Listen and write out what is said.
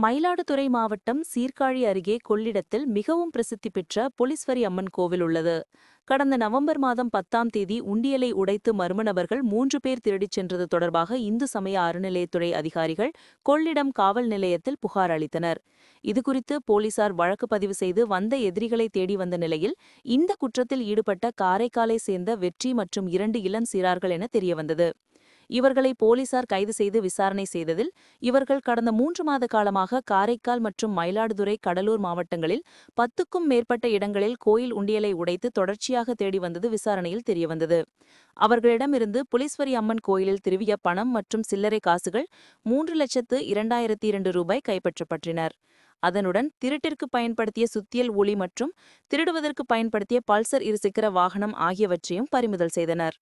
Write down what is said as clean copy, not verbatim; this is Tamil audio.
மயிலாடுதுறை மாவட்டம் சீர்காழி அருகே கொள்ளிடத்தில் மிகவும் பிரசித்தி பெற்ற பொலிஸ்வரி அம்மன் கோவில் உள்ளது. கடந்த நவம்பர் மாதம் 10ஆம் தேதி உண்டியலை உடைத்து மர்ம நபர்கள் 3 பேர் திருடிச் சென்றது தொடர்பாக இந்து சமய அறநிலையத்துறை அதிகாரிகள் கொள்ளிடம் காவல் நிலையத்தில் புகார் அளித்தனர். இதுகுறித்து போலீசார் வழக்கு பதிவு செய்து வந்த எதிரிகளை தேடி வந்த நிலையில் இந்த குற்றத்தில் ஈடுபட்ட காரைக்காலை சேர்ந்த வெற்றி மற்றும் 2 இளம் சிறார்கள் என தெரியவந்தது. இவர்களை போலீசார் கைது செய்து விசாரணை செய்ததில் இவர்கள் கடந்த 3 மாத காலமாக காரைக்கால் மற்றும் மயிலாடுதுறை, கடலூர் மாவட்டங்களில் 10க்கும் மேற்பட்ட இடங்களில் கோயில் உண்டியலை உடைத்து தொடர்ச்சியாக தேடி வந்தது விசாரணையில் தெரியவந்தது. அவர்களிடமிருந்து புலீஸ்வரி அம்மன் கோயிலில் திருவிய பணம் மற்றும் சில்லறை காசுகள் 3,02,200 ரூபாய் கைப்பற்றப்பட்டனர். அதனுடன் திருட்டிற்கு பயன்படுத்திய சுத்தியல் உளி மற்றும் திருடுவதற்கு பயன்படுத்திய பல்சர் இருசக்கர வாகனம் ஆகியவற்றையும் பறிமுதல் செய்தனர்.